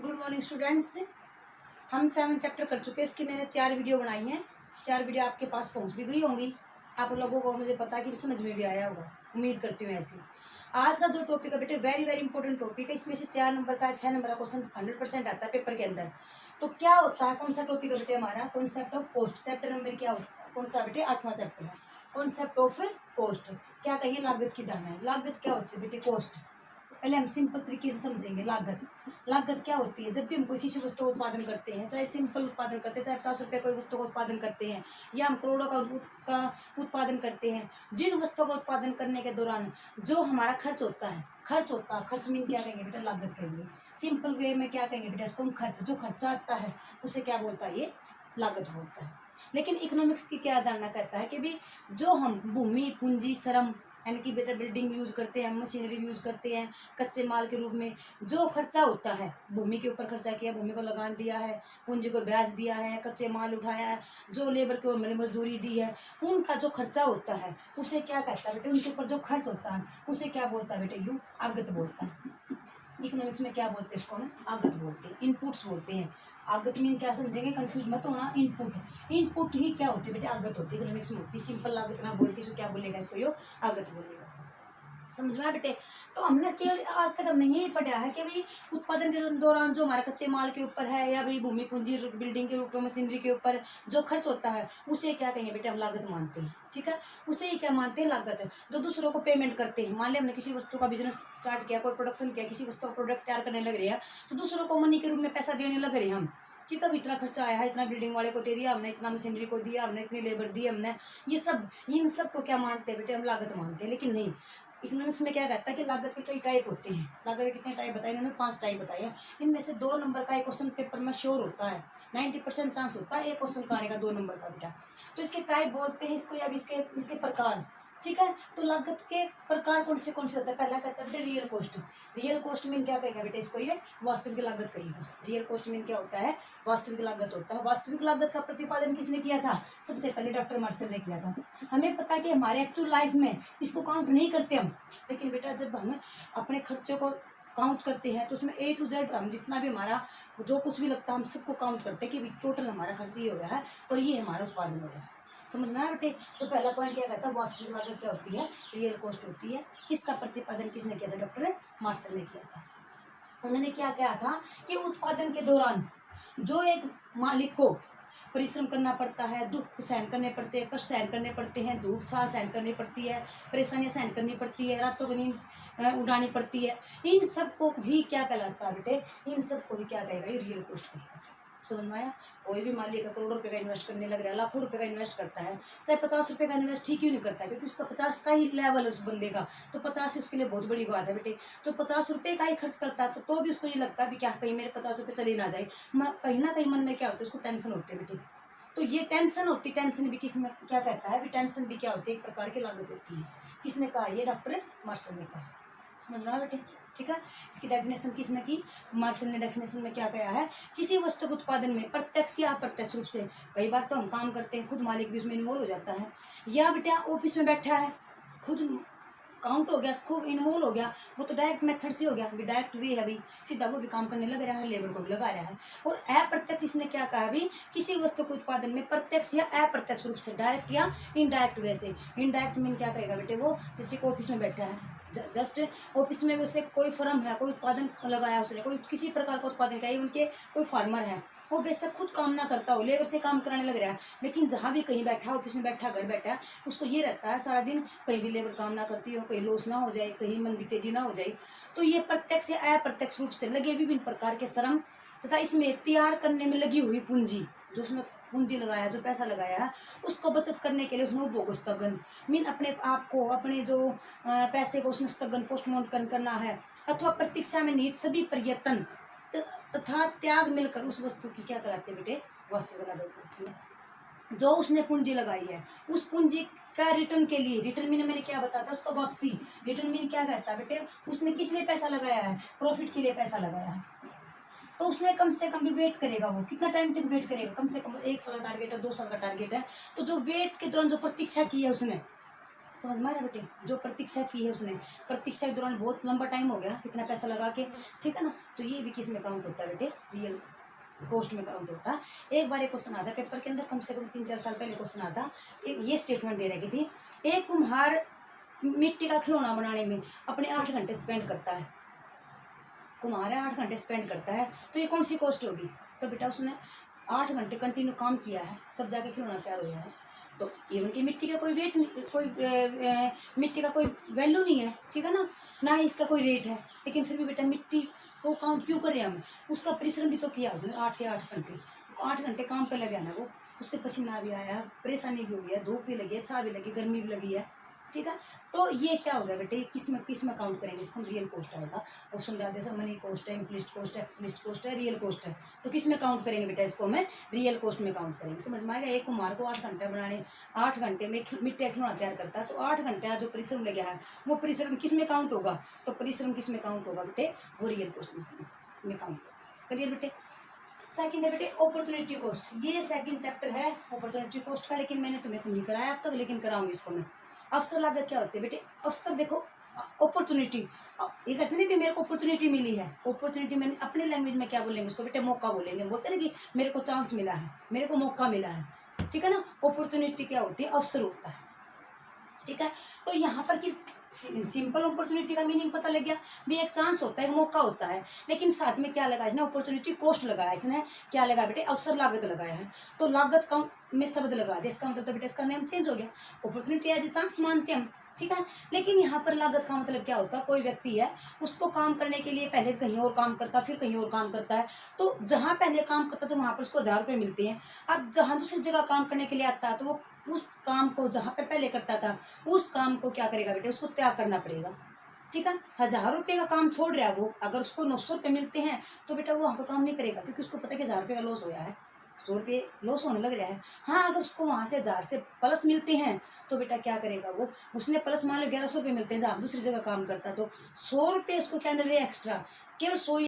Good morning students. हम 7 chapter कर चुके हैं। इसकी मैंने 4 वीडियो बनाई हैं। 4 वीडियो आपके पास पहुंच भी गई होंगी। आप लोगों को मुझे पता है कि समझ में भी आया होगा, उम्मीद करती हूँ ऐसी। आज का जो टॉपिक है बेटे वेरी वेरी इंपॉर्टेंट टॉपिक है। इसमें से 4 नंबर का 6 नंबर का क्वेश्चन 100% आता है पेपर के अंदर। तो क्या होता है, कौन सा टॉपिक है बेटे हमारा? Concept of cost. Chapter number क्या होता है? कौन सा बेटे? 8वां चैप्टर है, कॉन्सेप्ट ऑफ कॉस्ट। क्या कहिए? लागत की धारणा है। लागत क्या होती है बेटे? कॉस्ट। पहले हम सिंपल तरीके से समझेंगे लागत। लागत क्या होती है? जब भी हम कोई किसी वस्तु का उत्पादन करते हैं, चाहे सिंपल उत्पादन करते हैं, चाहे 50 रुपये कोई वस्तु का उत्पादन करते हैं, या हम करोड़ों का उत्पादन करते हैं, जिन वस्तुओं का उत्पादन करने के दौरान जो हमारा खर्च होता है, खर्च मीन क्या कहेंगे बेटा? लागत कहेंगे। सिंपल वे में क्या कहेंगे बेटा? इसको हम खर्च, जो खर्चा आता है उसे क्या बोलता है? ये लागत बोलता है। लेकिन इकोनॉमिक्स की क्या धारणा कहता है कि भी जो हम भूमि, पूंजी, श्रम यानी कि बेटा बिल्डिंग यूज करते हैं, मशीनरी यूज करते हैं, कच्चे माल के रूप में जो खर्चा होता है, भूमि के ऊपर खर्चा किया, भूमि को लगान दिया है, पूंजी को ब्याज दिया है, कच्चे माल उठाया है, जो लेबर को मैंने मजदूरी दी है, उनका जो खर्चा होता है उसे क्या कहता है बेटे? उनके ऊपर जो खर्च होता है उसे क्या बोलता है बेटे? यू आगत बोलता है। इकोनॉमिक्स में क्या बोलते हैं? इसको हम आगत बोलते हैं, इनपुट्स बोलते हैं। आगत मीन क्या समझेंगे? कंफ्यूज मत होना। इनपुट ही क्या होती है बेटे? आगत होती है। इकोनॉमिक्स में होती है। सिंपल लागत ना बोल के इसको क्या बोलेगा? इसको यो आगत बोलेगा। समझ में आया बेटे? तो हमने केवल आज तक हमने यही पढ़ा है कि भाई उत्पादन के दौरान जो हमारा कच्चे माल के ऊपर है, या भाई भूमि पूंजी बिल्डिंग के ऊपर, मशीनरी के ऊपर जो खर्च होता है उसे क्या कहेंगे बेटे? हम लागत मानते हैं। ठीक है, उसे ही क्या मानते हैं? लागत है। जो दूसरों को पेमेंट करते हैं, मान लिया हमने किसी वस्तु का बिजनेस स्टार्ट किया, कोई प्रोडक्शन किया, किसी वस्तु का प्रोडक्ट तैयार करने लग रहे हैं, तो दूसरों को मनी के रूप में पैसा देने लग रहे हैं हम। ठीक है, इतना खर्चा आया है, इतना बिल्डिंग वाले को दे दिया हमने, इतना मशीनरी को दिया हमने, इतनी लेबर दी हमने, ये सब, इन सब को क्या मानते हैं बेटे? हम लागत मानते हैं। लेकिन नहीं, इकोनॉमिक्स में क्या कहता है कि लागत के कई टाइप होते हैं। लागत के कितने टाइप बताए इन्होंने? 5 टाइप बताए हैं। इनमें से 2 नंबर का एक क्वेश्चन पेपर में श्योर होता है, 90% चांस होता है एक क्वेश्चन का आने का 2 नंबर का बेटा। तो इसके टाइप बोलते हैं इसको, या इसके प्रकार। ठीक है, तो लागत के प्रकार कौन से होते हैं? पहला कहता है बेटे real cost. Real cost mean क्या कहेगा बेटे? इसको ये वास्तविक लागत कहेगा। रियल कॉस्ट मीन क्या होता है? वास्तविक लागत होता है। वास्तविक लागत का प्रतिपादन किसने किया था? सबसे पहले डॉक्टर मार्शल ने किया था। हमें पता है कि हमारे एक्चुअल लाइफ में इसको काउंट नहीं करते हम, लेकिन बेटा जब हम अपने खर्चों को काउंट करते हैं तो उसमें A to Z हम जितना भी हमारा जो कुछ भी लगता है हम सबको काउंट करते हैं कि टोटल हमारा खर्च ये हो रहा है और ये हमारा उत्पादन हो रहा है। समझ में आया बेटे? तो पहला पॉइंट क्या कहता है? वास्तविक लागत क्या होती है? रियल कॉस्ट होती है। इसका प्रतिपादन किसने किया था? डॉक्टर मार्शल ने किया था। उन्होंने क्या कहा था कि उत्पादन के दौरान जो एक मालिक को परिश्रम करना पड़ता है, दुख सहन करने पड़ते हैं, कष्ट सहन करने पड़ते हैं, धूप छाँव सहन करनी पड़ती है, परेशानियां सहन करनी पड़ती है, रातों की नींद उड़ानी पड़ती है, इन सब को ही क्या कहलाता है बेटे? इन सब को ही क्या कहेगा? ये रियल कॉस्ट कहेगा। समझ में आया? कोई भी मालिक का करोड़ों रुपए का इन्वेस्ट करने लग रहा है, लाखों रुपए का इन्वेस्ट करता है, चाहे 50 रुपए का इन्वेस्ट ठीक ही नहीं करता है, क्योंकि उसका 50 का ही लेवल है उस बंदे का, तो 50 उसके लिए बहुत बड़ी बात है बेटे। जो 50 रुपए का ही खर्च करता है तो भी उसको ये लगता है कि क्या कहीं मेरे 50 रुपये चले ना जाए, कहीं ना कहीं मन में क्या होता है? उसको टेंशन होती है बेटे। तो ये टेंशन होती, टेंशन भी किसने क्या कहता है? टेंशन भी क्या होती है? एक प्रकार की लागत होती है। किसने कहा? ये डॉक्टर मार्शल ने कहा। समझ में आया बेटे? ठीक है, इसकी डेफिनेशन किसने की? मार्शल ने। डेफिनेशन में क्या कहा है? किसी वस्तु के उत्पादन में प्रत्यक्ष या अप्रत्यक्ष रूप से, कई बार तो हम काम करते हैं, खुद मालिक भी उसमें इन्वॉल्व हो जाता है, या बेटा ऑफिस में बैठा है, खुद काउंट हो गया, खूब इन्वॉल्व हो गया, वो तो डायरेक्ट मेथड से हो गया, अभी डायरेक्ट वे है, अभी सीधा वो भी काम करने लग रहा है, लेबर को भी लगा रहा है। और अप्रत्यक्ष इसने क्या कहा? अभी किसी वस्तु के उत्पादन में प्रत्यक्ष या अप्रत्यक्ष रूप से, डायरेक्ट या इनडायरेक्ट वे से। इनडायरेक्ट मीन क्या कहेगा बेटे? वो जैसे ऑफिस में बैठा है, जस्ट ऑफिस में वैसे कोई फर्म है, कोई उत्पादन लगाया उसने, कोई किसी प्रकार का उत्पादन किया, उनके कोई फार्मर है, वो बेशक खुद काम ना करता हो, लेबर से काम कराने लग रहा है, लेकिन जहाँ भी कहीं बैठा, ऑफिस में बैठा, घर बैठा है, उसको ये रहता है सारा दिन कहीं भी लेबर काम ना करती हो, कहीं लॉस ना हो जाए, कहीं मंदी तेजी ना हो जाए। तो ये प्रत्यक्ष या अप्रत्यक्ष रूप से लगे विभिन्न प्रकार के श्रम तथा इसमें तैयार करने में लगी हुई पूंजी, जो उसमें पूंजी लगाया, जो पैसा लगाया है, उसको बचत करने के लिए उसमें उपभोग स्थगन मीन अपने आप को, अपने जो पैसे को उसमें स्थगन पोस्टपोन करना है, अथवा प्रतीक्षा में निहित सभी प्रयत्न तथा त्याग मिलकर उस वस्तु की क्या कराते हैं बेटे? वास्तविक लागत होती है। जो उसने पूंजी लगाई है उस पूंजी का रिटर्न के लिए, रिटर्न मीन मैंने क्या बताया था उसको? वापसी। रिटर्न मीन क्या कहता है बेटे? उसने किस लिए पैसा लगाया है? प्रॉफिट के लिए पैसा लगाया है, तो उसने कम से कम भी वेट करेगा। वो कितना टाइम तक वेट करेगा? कम से कम 1 साल का टारगेट है, 2 साल का टारगेट है, तो जो वेट के दौरान जो प्रतीक्षा की है उसने, समझ में आ रहा है बेटे, जो प्रतीक्षा की है उसने, प्रतीक्षा के दौरान बहुत लंबा टाइम हो गया, इतना पैसा लगा के, ठीक है ना, तो ये भी किस में काउंट होता है बेटे, रियल कॉस्ट में काउंट होता है। एक बार एक क्वेश्चन आता है पेपर के अंदर, कम से कम 3-4 साल पहले क्वेश्चन आता, ये स्टेटमेंट दे रखी थी, एक कुम्हार मिट्टी का खिलौना बनाने में अपने 8 घंटे स्पेंड करता है, कुम्हार 8 घंटे स्पेंड करता है, तो ये कौन सी कॉस्ट होगी। तो बेटा उसने 8 घंटे कंटिन्यू काम किया है, तब जाके खिलौना तैयार हुआ है। तो इवन की मिट्टी का कोई वेट, मिट्टी का कोई वैल्यू नहीं है, ठीक है ना ही इसका कोई रेट है, लेकिन फिर भी बेटा मिट्टी को काउंट क्यों करें हम, उसका परिश्रम भी तो किया उसने 8 के 8 घंटे, 8 घंटे काम पे लगे ना वो, उसके पसीना भी आया, परेशानी भी हुई है, धूप भी लगी है, छाव भी लगी, गर्मी भी लगी है, ठीक है। तो ये क्या हो गया बेटे, किस में काउंट करेंगे इसको, रियल कॉस्ट आएगा। ऑप्शन डाल दे मनी कॉस्ट है, इम्प्लिसिट कॉस्ट है, एक्सप्लिसिट कॉस्ट है, रियल कॉस्ट है, तो किस में काउंट करेंगे बेटा, इसको हमें रियल कॉस्ट में काउंट करेंगे। समझ में आएगा। एक कुम्हार को 8 घंटे बनाने, 8 घंटे में मिट्टी का खिलौना तैयार करता है, तो 8 घंटे जो परिश्रम लगा है वो परिश्रम किस में काउंट होगा, तो परिश्रम किस में काउंट होगा बेटे, वो रियल कॉस्ट में काउंट होगा। क्लियर बेटे। सेकंड है बेटे अपॉर्चुनिटी कॉस्ट, ये सेकंड चैप्टर है अपॉर्चुनिटी कॉस्ट का, लेकिन मैंने तुम्हें नहीं कराया अब तक, लेकिन कराऊंगी इसको मैं। अवसर लागत क्या होती है बेटे, अवसर देखो अपॉर्चुनिटी, ये कहते हैं कि मेरे को अपॉर्चुनिटी मिली है, अपॉर्चुनिटी मैंने अपने लैंग्वेज में क्या बोलेंगे उसको बेटे, मौका बोलेंगे, बोलते हैं ना कि मेरे को चांस मिला है, मेरे को मौका मिला है, ठीक है ना। अपॉर्चुनिटी क्या होती है, अवसर होता है, ठीक है। तो यहाँ पर किस सिंपल अपॉर्चुनिटी का मीनिंग पता लग गया भी, एक चांस होता है, एक मौका होता है, लेकिन साथ में क्या लगा इसने, अपॉर्चुनिटी कॉस्ट लगाया इसने, क्या लगा बेटे, अवसर लागत लगाया है, तो लागत का में शब्द लगा दिया, इसका मतलब तो बेटे इसका नेम चेंज हो गया, अपॉर्चुनिटी एज ए चांस मानते हम, ठीक है। लेकिन यहाँ पर लागत का मतलब क्या होता है, कोई व्यक्ति है उसको काम करने के लिए पहले कहीं और काम करता है, फिर कहीं और काम करता है, तो जहाँ पहले काम करता है तो वहाँ पर उसको 1000 रुपये मिलते हैं। अब जहाँ दूसरी जगह काम करने के लिए आता है तो वो उस काम को जहाँ पे पहले करता था उस काम को क्या करेगा बेटे, उसको त्याग करना पड़ेगा, ठीक है। 1000 रुपये का काम छोड़ रहा है वो, अगर उसको 900 रुपये मिलते हैं तो बेटा वो वहाँ पर काम नहीं करेगा, क्योंकि उसको पता है कि 1000 रुपये का लॉस होया है, 100 रुपये लॉस होने लग रहा है। हाँ, अगर उसको वहाँ से 1000 से प्लस मिलते हैं तो बेटा क्या करेगा वो, उसने प्लस मान लो 1100 रुपये मिलते हैं, जहाँ दूसरी जगह काम करता है तो 100 रुपये उसको क्या मिल रहे हैं एक्स्ट्रा, केवल 100